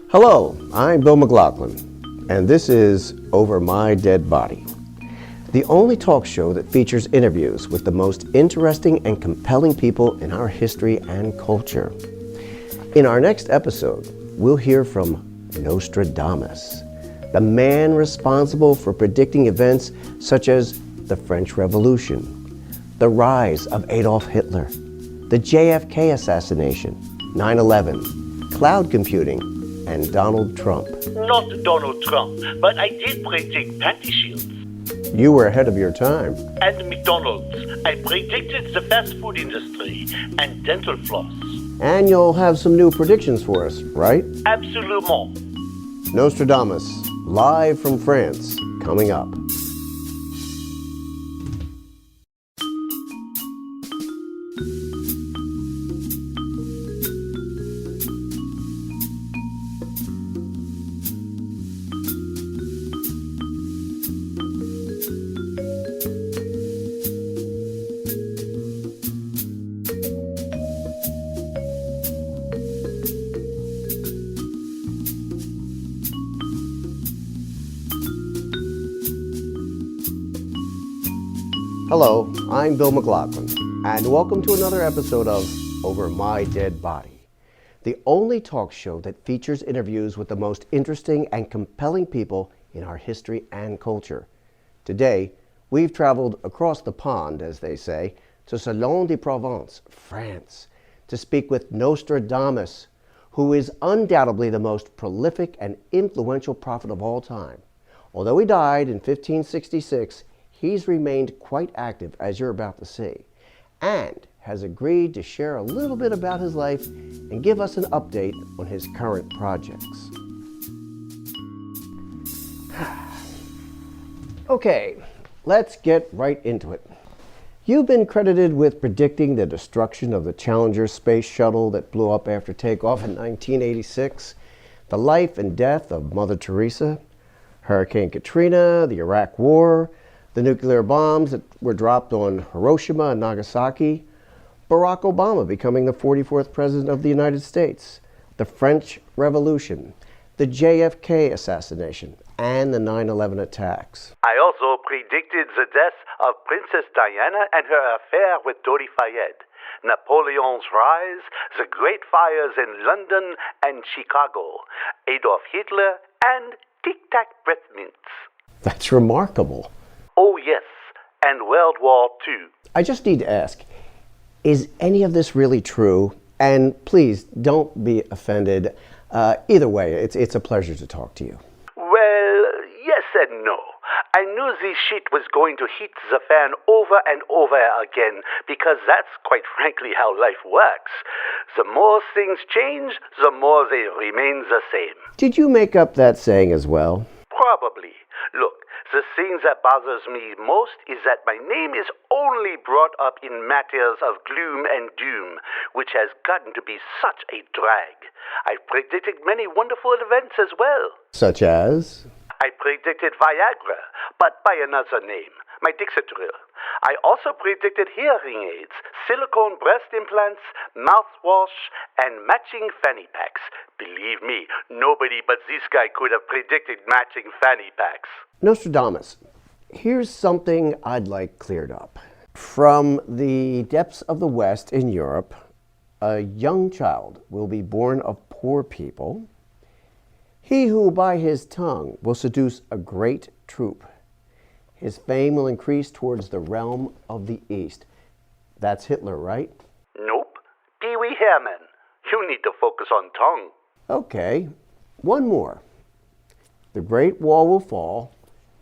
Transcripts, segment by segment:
Hello, I'm Bill McLaughlin, and this is Over My Dead Body, the only talk show that features interviews with the most interesting and compelling people in our history and culture. In our next episode, we'll hear from Nostradamus, the man responsible for predicting events such as the French Revolution, the rise of Adolf Hitler, the JFK assassination, 9/11, cloud computing, and Donald Trump. Not Donald Trump, but I did predict panty shields. You were ahead of your time. And McDonald's. I predicted the fast food industry and dental floss. And you'll have some new predictions for us, right? Absolument. Nostradamus, live from France, coming up. Hello, I'm Bill McLaughlin, and welcome to another episode of Over My Dead Body, the only talk show that features interviews with the most interesting and compelling people in our history and culture. Today, we've traveled across the pond, as they say, to Salon de Provence, France, to speak with Nostradamus, who is undoubtedly the most prolific and influential prophet of all time. Although he died in 1566, he's remained quite active, as you're about to see, and has agreed to share a little bit about his life and give us an update on his current projects. Okay, let's get right into it. You've been credited with predicting the destruction of the Challenger space shuttle that blew up after takeoff in 1986, the life and death of Mother Teresa, Hurricane Katrina, the Iraq War, the nuclear bombs that were dropped on Hiroshima and Nagasaki, Barack Obama becoming the 44th President of the United States, the French Revolution, the JFK assassination, and the 9/11 attacks. I also predicted the death of Princess Diana and her affair with Dodi Fayed, Napoleon's rise, the Great Fires in London and Chicago, Adolf Hitler, and Tic Tac breath mints. That's remarkable. Oh yes, and World War II. I just need to ask, is any of this really true? And please, don't be offended. Either way, it's a pleasure to talk to you. Well, yes and no. I knew this shit was going to hit the fan over and over again because that's quite frankly how life works. The more things change, the more they remain the same. Did you make up that saying as well? Probably. Look, the thing that bothers me most is that my name is only brought up in matters of gloom and doom, which has gotten to be such a drag. I've predicted many wonderful events as well. Such as? I predicted Viagra, but by another name, my Dixitryl. I also predicted hearing aids, silicone breast implants, mouthwash, and matching fanny packs. Believe me, nobody but this guy could have predicted matching fanny packs. Nostradamus, here's something I'd like cleared up. From the depths of the West in Europe, a young child will be born of poor people. He who by his tongue will seduce a great troop. His fame will increase towards the realm of the East. That's Hitler, right? Nope. Pee Wee Herman. You need to focus on tongue. Okay, one more. The Great Wall will fall.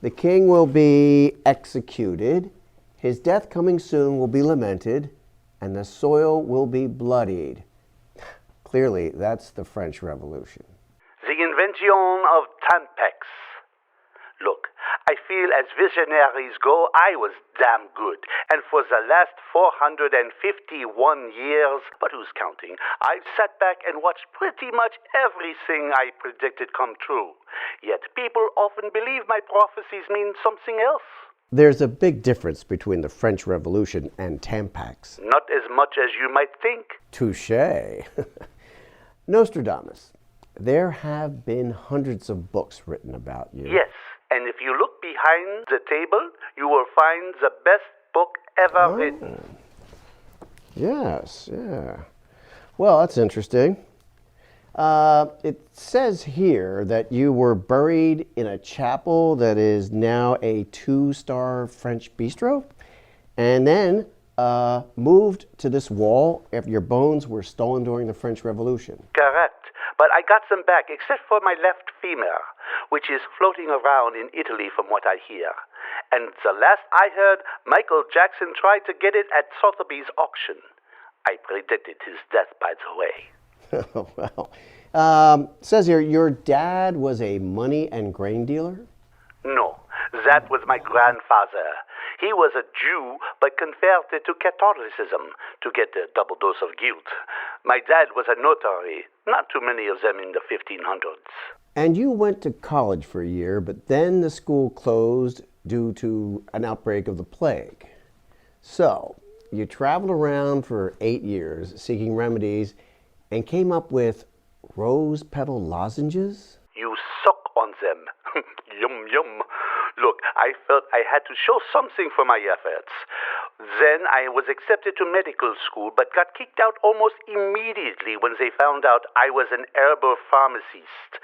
The king will be executed. His death coming soon will be lamented. And the soil will be bloodied. Clearly, that's the French Revolution. The invention of Tampax. Look, I feel as visionaries go, I was damn good. And for the last 451 years, but who's counting, I've sat back and watched pretty much everything I predicted come true. Yet people often believe my prophecies mean something else. There's a big difference between the French Revolution and Tampax. Not as much as you might think. Touché. Nostradamus, there have been hundreds of books written about you. Yes, and if you look behind the table, you will find the best book ever written. Yes, yeah. Well, that's interesting. It says here that you were buried in a chapel that is now a 2-star French bistro, and then moved to this wall after your bones were stolen during the French Revolution. Correct. But I got them back, except for my left femur, which is floating around in Italy from what I hear. And the last I heard, Michael Jackson tried to get it at Sotheby's auction. I predicted his death, by the way. Well, says here your dad was a money and grain dealer? No, that was my grandfather. He was a Jew, but converted to Catholicism to get a double dose of guilt. My dad was a notary, not too many of them in the 1500s. And you went to college for a year, but then the school closed due to an outbreak of the plague. So, you traveled around for 8 years seeking remedies and came up with rose petal lozenges? You suck on them. Yum, yum. Look, I felt I had to show something for my efforts. Then I was accepted to medical school, but got kicked out almost immediately when they found out I was an herbal pharmacist.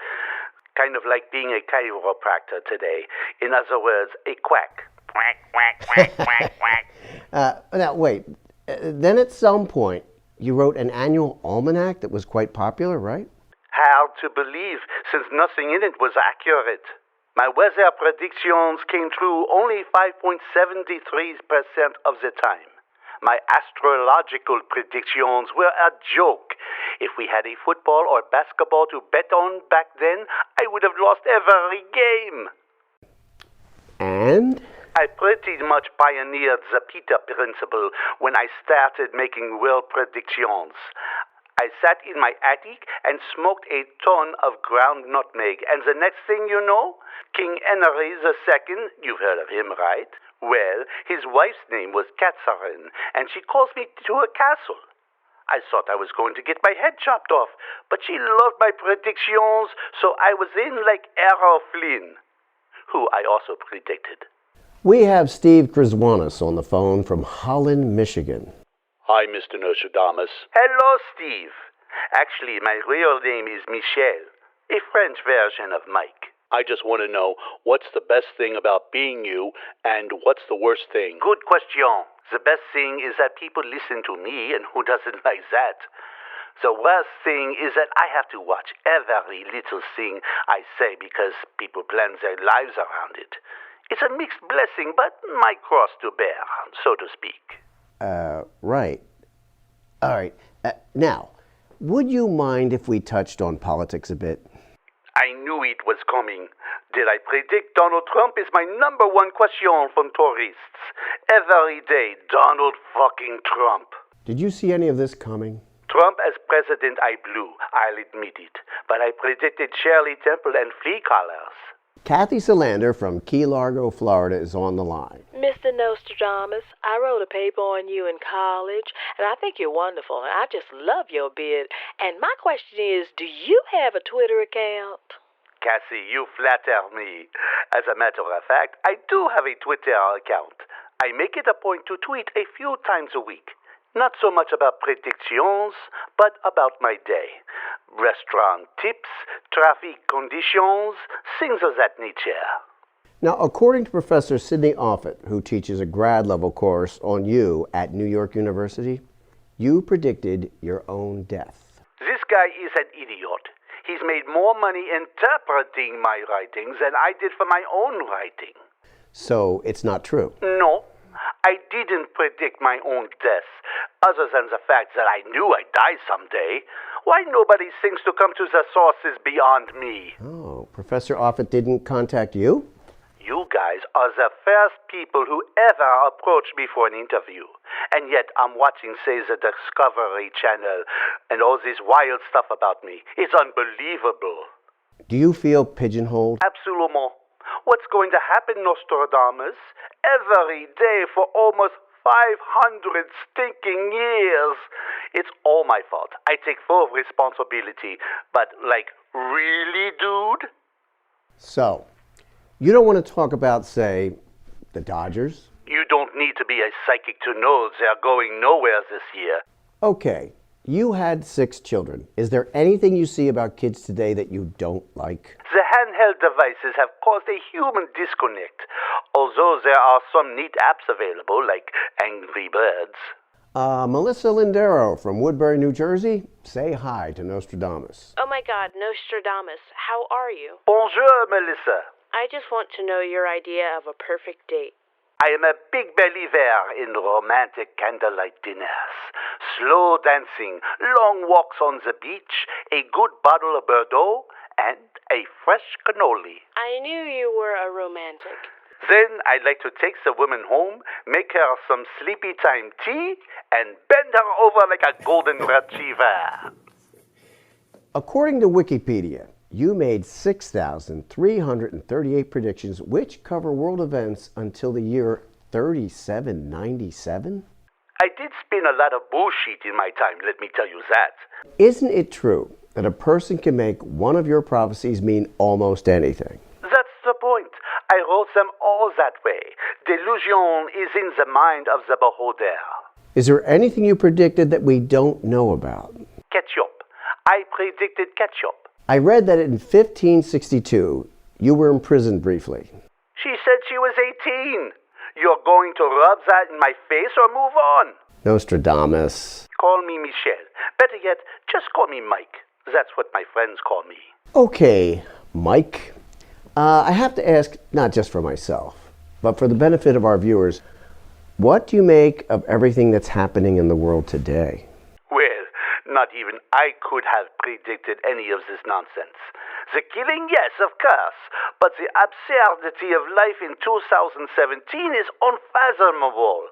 Kind of like being a chiropractor today. In other words, a quack. Quack, quack, quack, quack, quack. Now, wait. Then at some point, you wrote an annual almanac that was quite popular, right? Hard to believe, since nothing in it was accurate. My weather predictions came true only 5.73% of the time. My astrological predictions were a joke. If we had a football or basketball to bet on back then, I would have lost every game. And? I pretty much pioneered the Peter principle when I started making real predictions. I sat in my attic and smoked a ton of ground nutmeg, and the next thing you know, King Henry II, you've heard of him, right? Well, his wife's name was Catherine, and she calls me to her castle. I thought I was going to get my head chopped off, but she loved my predictions, so I was in like Errol Flynn, who I also predicted. We have Steve Griswanis on the phone from Holland, Michigan. Hi, Mr. Nostradamus. Hello, Steve. Actually, my real name is Michel, a French version of Mike. I just want to know, what's the best thing about being you, and what's the worst thing? Good question. The best thing is that people listen to me, and who doesn't like that? The worst thing is that I have to watch every little thing I say because people plan their lives around it. It's a mixed blessing, but my cross to bear, so to speak. Right. All right. Now, would you mind if we touched on politics a bit? I knew it was coming. Did I predict Donald Trump is my number one question from tourists. Every day, Donald fucking Trump. Did you see any of this coming? Trump as president I blew, I'll admit it. But I predicted Shirley Temple and flea collars. Kathy Solander from Key Largo, Florida is on the line. Mr. Nostradamus, I wrote a paper on you in college, and I think you're wonderful, and I just love your beard. And my question is, do you have a Twitter account? Cassie, you flatter me. As a matter of fact, I do have a Twitter account. I make it a point to tweet a few times a week. Not so much about predictions, but about my day. Restaurant tips, traffic conditions, things of that nature. Now, according to Professor Sidney Offutt, who teaches a grad level course on you at New York University, you predicted your own death. This guy is an idiot. He's made more money interpreting my writings than I did for my own writing. So it's not true? No, I didn't predict my own death, other than the fact that I knew I'd die someday. Why nobody thinks to come to the source is beyond me. Oh, Professor Offutt didn't contact you? You guys are the first people who ever approached me for an interview. And yet I'm watching, say, the Discovery Channel and all this wild stuff about me. It's unbelievable. Do you feel pigeonholed? Absolument. What's going to happen, Nostradamus? Every day for almost 500 stinking years. It's all my fault. I take full responsibility. But, like, really, dude? So, you don't want to talk about, say, the Dodgers? You don't need to be a psychic to know they're going nowhere this year. Okay, you had 6 children. Is there anything you see about kids today that you don't like? The handheld devices have caused a human disconnect, although there are some neat apps available, like Angry Birds. Melissa Lindero from Woodbury, New Jersey, say hi to Nostradamus. Oh my God, Nostradamus, how are you? Bonjour, Melissa. I just want to know your idea of a perfect date. I am a big believer in romantic candlelight dinners, slow dancing, long walks on the beach, a good bottle of Bordeaux, and a fresh cannoli. I knew you were a romantic. Then I'd like to take the woman home, make her some sleepy time tea, and bend her over like a golden retriever. According to Wikipedia, you made 6,338 predictions which cover world events until the year 3797? I did spin a lot of bullshit in my time, let me tell you that. Isn't it true that a person can make one of your prophecies mean almost anything? That's the point. I wrote them all that way. Delusion is in the mind of the beholder. Is there anything you predicted that we don't know about? Ketchup. I predicted ketchup. I read that in 1562, you were imprisoned briefly. She said she was 18. You're going to rub that in my face or move on? Nostradamus. Call me Michel. Better yet, just call me Mike. That's what my friends call me. Okay, Mike. I have to ask, not just for myself, but for the benefit of our viewers, what do you make of everything that's happening in the world today? Well, not even I could have predicted any of this nonsense. The killing, yes, of course, but the absurdity of life in 2017 is unfathomable.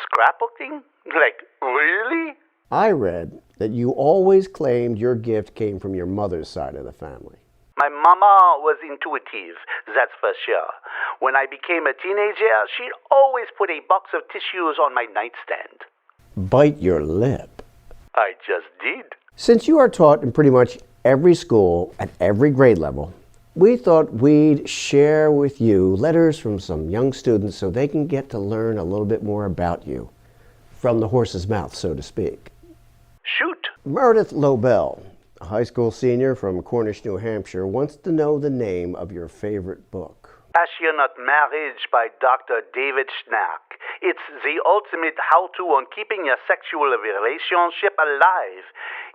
Scrapbooking? Like, really? I read that you always claimed your gift came from your mother's side of the family. My mama was intuitive, that's for sure. When I became a teenager, she'd always put a box of tissues on my nightstand. Bite your lip. I just did. Since you are taught in pretty much every school at every grade level, we thought we'd share with you letters from some young students so they can get to learn a little bit more about you. From the horse's mouth, so to speak. Shoot. Meredith Lobel, a high school senior from Cornish, New Hampshire, wants to know the name of your favorite book. Passionate Marriage by Dr. David Schnack. It's the ultimate how-to on keeping your sexual relationship alive,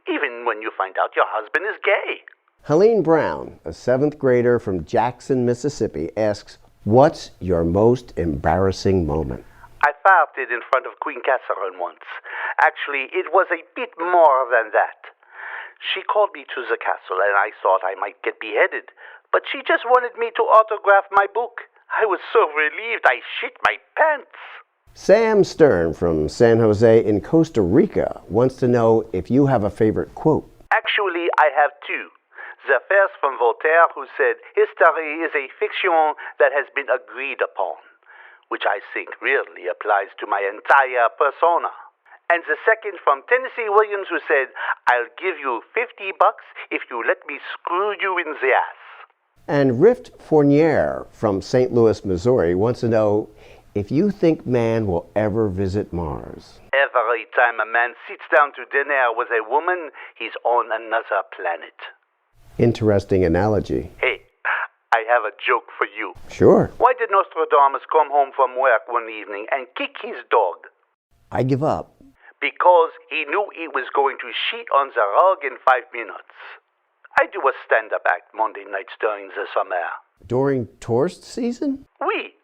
even when you find out your husband is gay. Helene Brown, a 7th grader from Jackson, Mississippi, asks, what's your most embarrassing moment? I farted in front of Queen Catherine once. Actually, it was a bit more than that. She called me to the castle, and I thought I might get beheaded. But she just wanted me to autograph my book. I was so relieved I shit my pants. Sam Stern from San Jose in Costa Rica wants to know if you have a favorite quote. Actually, I have two. The first from Voltaire, who said, history is a fiction that has been agreed upon, which I think really applies to my entire persona. And the second from Tennessee Williams, who said, I'll give you $50 if you let me screw you in the ass. And Rift Fournier from St. Louis, Missouri wants to know if you think man will ever visit Mars. Every time a man sits down to dinner with a woman, he's on another planet. Interesting analogy. Hey, I have a joke for you. Sure. Why did Nostradamus come home from work one evening and kick his dog? I give up. Because he knew he was going to shit on the rug in 5 minutes. I do a stand-up act Monday nights during the summer. During tourist season? Oui.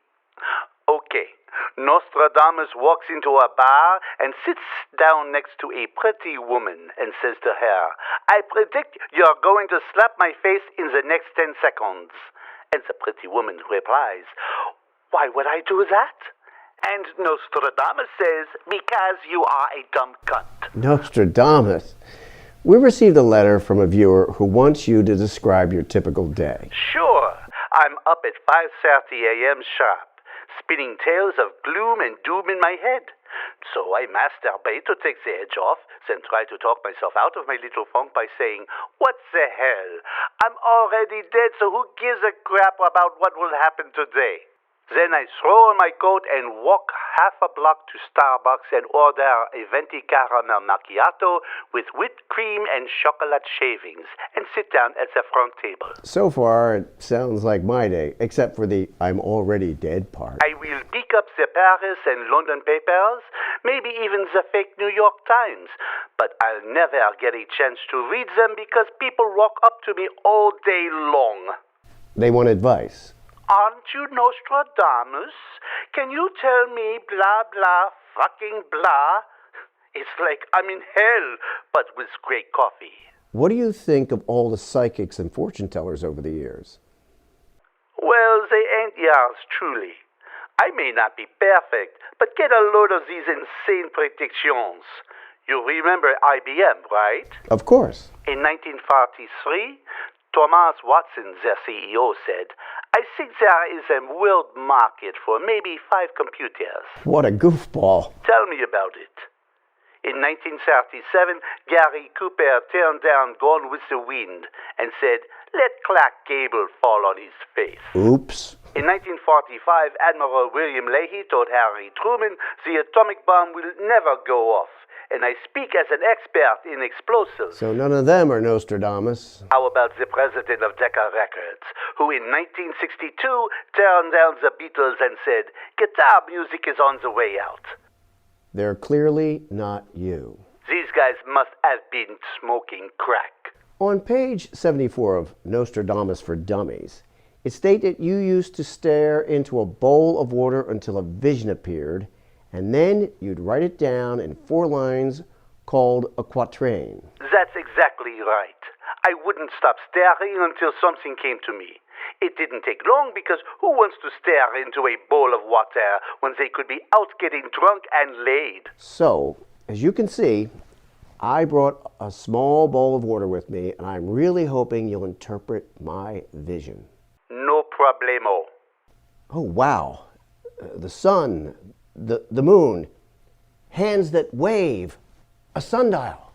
Okay. Nostradamus walks into a bar and sits down next to a pretty woman and says to her, I predict you're going to slap my face in the next 10 seconds. And the pretty woman replies, why would I do that? And Nostradamus says, because you are a dumb cunt. Nostradamus. We received a letter from a viewer who wants you to describe your typical day. Sure. I'm up at 5:30 a.m. sharp, spinning tales of gloom and doom in my head. So I masturbate to take the edge off, then try to talk myself out of my little funk by saying, what the hell? I'm already dead, so who gives a crap about what will happen today? Then I throw on my coat and walk half a block to Starbucks and order a venti caramel macchiato with whipped cream and chocolate shavings and sit down at the front table. So far, it sounds like my day, except for the I'm already dead part. I will pick up the Paris and London papers, maybe even the fake New York Times, but I'll never get a chance to read them because people walk up to me all day long. They want advice. Aren't you Nostradamus? Can you tell me blah blah fucking blah? It's like I'm in hell, but with great coffee. What do you think of all the psychics and fortune tellers over the years? Well, they ain't yours, truly. I may not be perfect, but get a load of these insane predictions. You remember IBM, right? Of course. In 1943, Thomas Watson, their CEO, said, I think there is a world market for maybe 5 computers. What a goofball. Tell me about it. In 1937, Gary Cooper turned down Gone with the Wind and said, let Clark Gable fall on his face. Oops. In 1945, Admiral William Leahy told Harry Truman the atomic bomb will never go off. And I speak as an expert in explosives. So none of them are Nostradamus. How about the president of Decca Records, who in 1962 turned down the Beatles and said, guitar music is on the way out? They're clearly not you. These guys must have been smoking crack. On page 74 of Nostradamus for Dummies, it states that you used to stare into a bowl of water until a vision appeared, and then you'd write it down in 4 lines called a quatrain. That's exactly right. I wouldn't stop staring until something came to me. It didn't take long because who wants to stare into a bowl of water when they could be out getting drunk and laid? So, as you can see, I brought a small bowl of water with me, and I'm really hoping you'll interpret my vision. No problemo. Oh, wow. The sun, the moon, hands that wave, a sundial.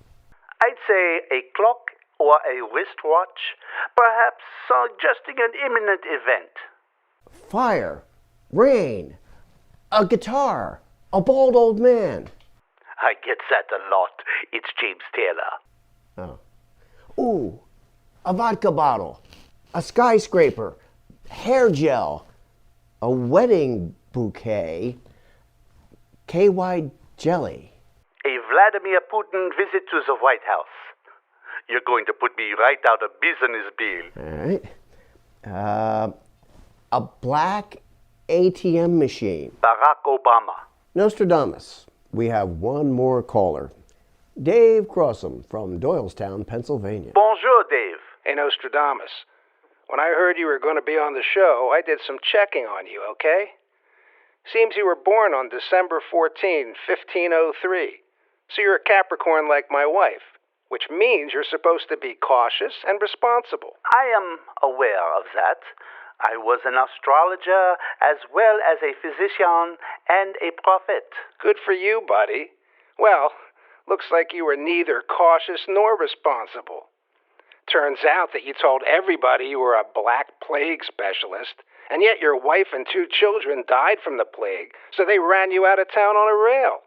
I'd say a clock or a wristwatch, perhaps suggesting an imminent event. Fire, rain, a guitar, a bald old man. I get that a lot. It's James Taylor. Oh. Ooh, a vodka bottle, a skyscraper, hair gel, a wedding bouquet, KY jelly. A Vladimir Putin visit to the White House. You're going to put me right out of business, Bill. All right. A black ATM machine. Barack Obama. Nostradamus, we have one more caller. Dave Crossum from Doylestown, Pennsylvania. Bonjour, Dave. Hey, Nostradamus. When I heard you were going to be on the show, I did some checking on you, okay? Seems you were born on December 14, 1503. So you're a Capricorn like my wife, which means you're supposed to be cautious and responsible. I am aware of that. I was an astrologer as well as a physician and a prophet. Good for you, buddy. Well, looks like you were neither cautious nor responsible. Turns out that you told everybody you were a Black Plague specialist, and yet your wife and 2 children died from the plague, so they ran you out of town on a rail.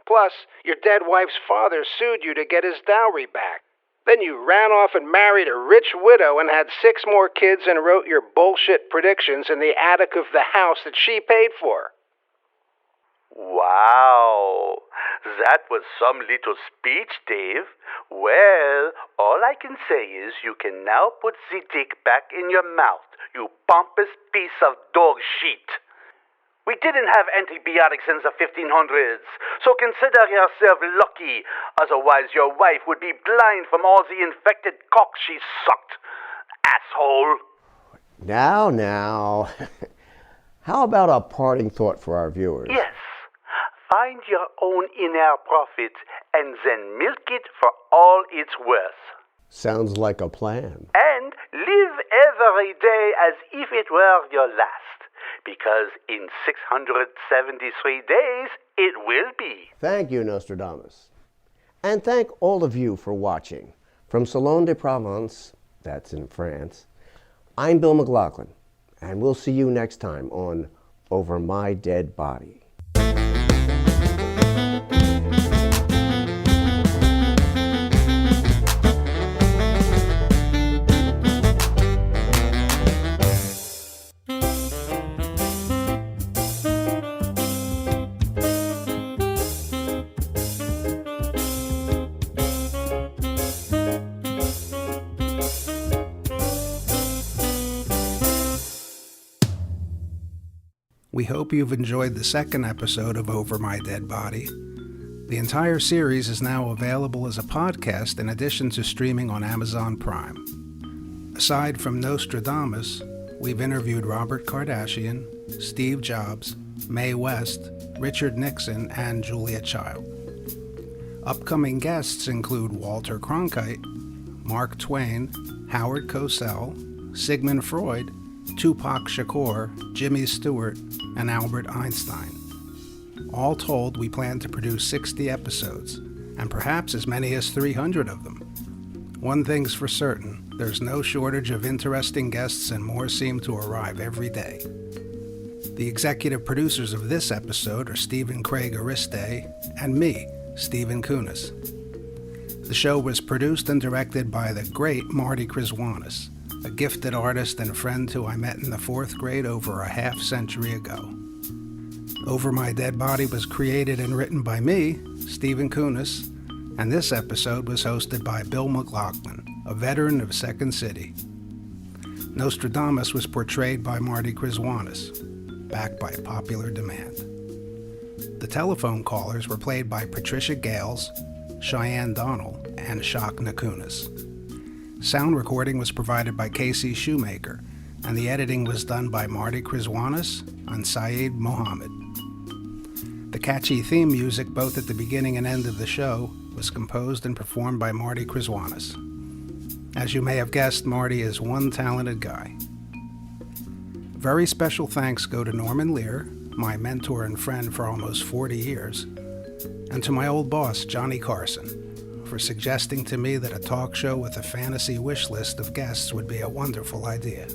Plus, your dead wife's father sued you to get his dowry back. Then you ran off and married a rich widow and had 6 more kids and wrote your bullshit predictions in the attic of the house that she paid for. Wow, that was some little speech, Dave. Well, all I can say is you can now put the dick back in your mouth, you pompous piece of dog shit. We didn't have antibiotics in the 1500s, so consider yourself lucky. Otherwise, your wife would be blind from all the infected cock she sucked. Asshole. Now. How about a parting thought for our viewers? Yes. Find your own inner prophet and then milk it for all it's worth. Sounds like a plan. And live every day as if it were your last. because in 673 days it will be. Thank you, Nostradamus. And thank all of you for watching. From Salon de Provence, that's in France, I'm Bill McLaughlin, and we'll see you next time on Over My Dead Body. We hope you've enjoyed the second episode of Over My Dead Body. The entire series is now available as a podcast in addition to streaming on Amazon Prime. Aside from Nostradamus, we've interviewed Robert Kardashian, Steve Jobs, Mae West, Richard Nixon, and Julia Child. Upcoming guests include Walter Cronkite, Mark Twain, Howard Cosell, Sigmund Freud, Tupac Shakur, Jimmy Stewart, and Albert Einstein. All told, we plan to produce 60 episodes, and perhaps as many as 300 of them. One thing's for certain, there's no shortage of interesting guests, and more seem to arrive every day. The executive producers of this episode are Stephen Craig Ariste and me, Stephen Kunis. The show was produced and directed by the great Marty Kriswanis, a gifted artist and friend who I met in the 4th grade over a half-century ago. Over My Dead Body was created and written by me, Stephen Kunis, and this episode was hosted by Bill McLaughlin, a veteran of Second City. Nostradamus was portrayed by Marty Kriswanis, backed by popular demand. The telephone callers were played by Patricia Gales, Cheyenne Donnell, and Shak Nakunas. Sound recording was provided by Casey Shoemaker, and the editing was done by Marty Kriswanis and Saeed Mohammed. The catchy theme music, both at the beginning and end of the show, was composed and performed by Marty Kriswanis. As you may have guessed, Marty is one talented guy. Very special thanks go to Norman Lear, my mentor and friend for almost 40 years, and to my old boss, Johnny Carson, for suggesting to me that a talk show with a fantasy wish list of guests would be a wonderful idea.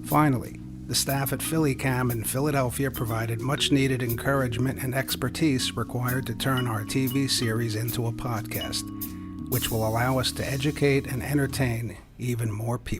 Finally, the staff at PhillyCam in Philadelphia provided much-needed encouragement and expertise required to turn our TV series into a podcast, which will allow us to educate and entertain even more people.